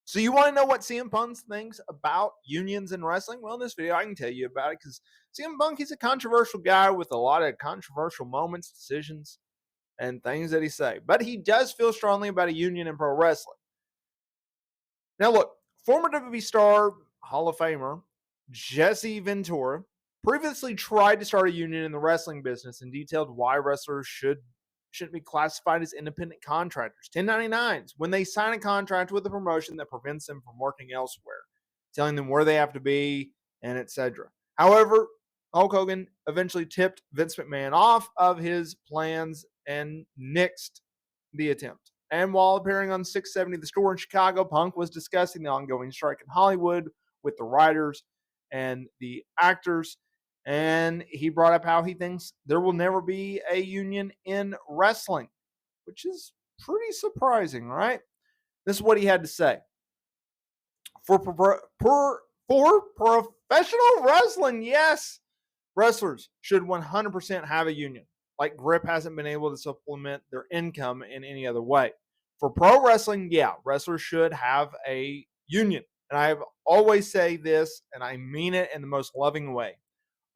So you want to know what CM Punk thinks about unions in wrestling? Well, in this video, I can tell you about it because CM Punk, he's a controversial guy with a lot of controversial moments, decisions, and things that he say. But he does feel strongly about a union in pro wrestling. Now, look, former WWE star, Hall of Famer, Jesse Ventura previously tried to start a union in the wrestling business and detailed why wrestlers shouldn't be classified as independent contractors, 1099s, when they sign a contract with a promotion that prevents them from working elsewhere, telling them where they have to be, and etc. However, Hulk Hogan eventually tipped Vince McMahon off of his plans and nixed the attempt. And while appearing on 670 The Store in Chicago, Punk was discussing the ongoing strike in Hollywood with the writers and the actors. And he brought up how he thinks there will never be a union in wrestling, which is pretty surprising, right? This is what he had to say. For professional wrestling, yes, wrestlers should 100% have a union. Like Grip hasn't been able to supplement their income in any other way. For pro wrestling, yeah, wrestlers should have a union. And I always say this, and I mean it in the most loving way.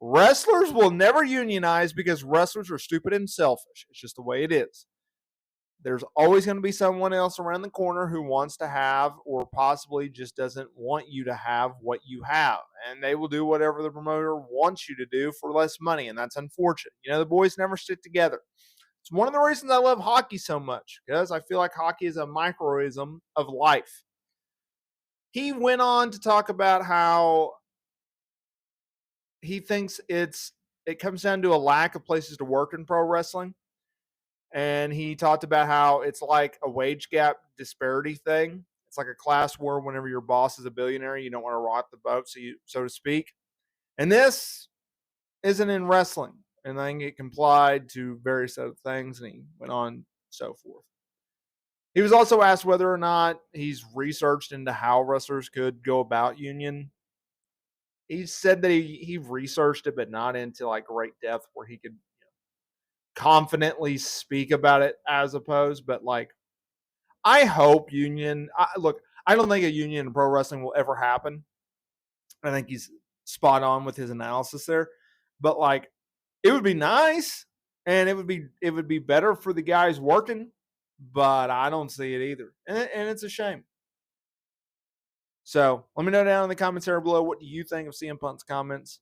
Wrestlers will never unionize because wrestlers are stupid and selfish. It's just the way it is. There's always going to be someone else around the corner who wants to have or possibly just doesn't want you to have what you have. And they will do whatever the promoter wants you to do for less money. And that's unfortunate. You know, the boys never stick together. It's one of the reasons I love hockey so much, because I feel like hockey is a microism of life. He went on to talk about how he thinks it comes down to a lack of places to work in pro wrestling. And he talked about how it's like a wage gap disparity thing. It's like a class war. Whenever your boss is a billionaire, you don't want to rock the boat, so to speak. And this isn't in wrestling. And I think it complied to various other things, and he went on so forth. He was also asked whether or not he's researched into how wrestlers could go about union. He said that he researched it, but not into like great depth where he could confidently speak about it as opposed. But like, I hope union. Look, I don't think a union in pro wrestling will ever happen. I think he's spot on with his analysis there. But like, it would be nice, and it would be better for the guys working. But I don't see it either, and it's a shame. So let me know down in the comments area below, what do you think of CM Punk's comments?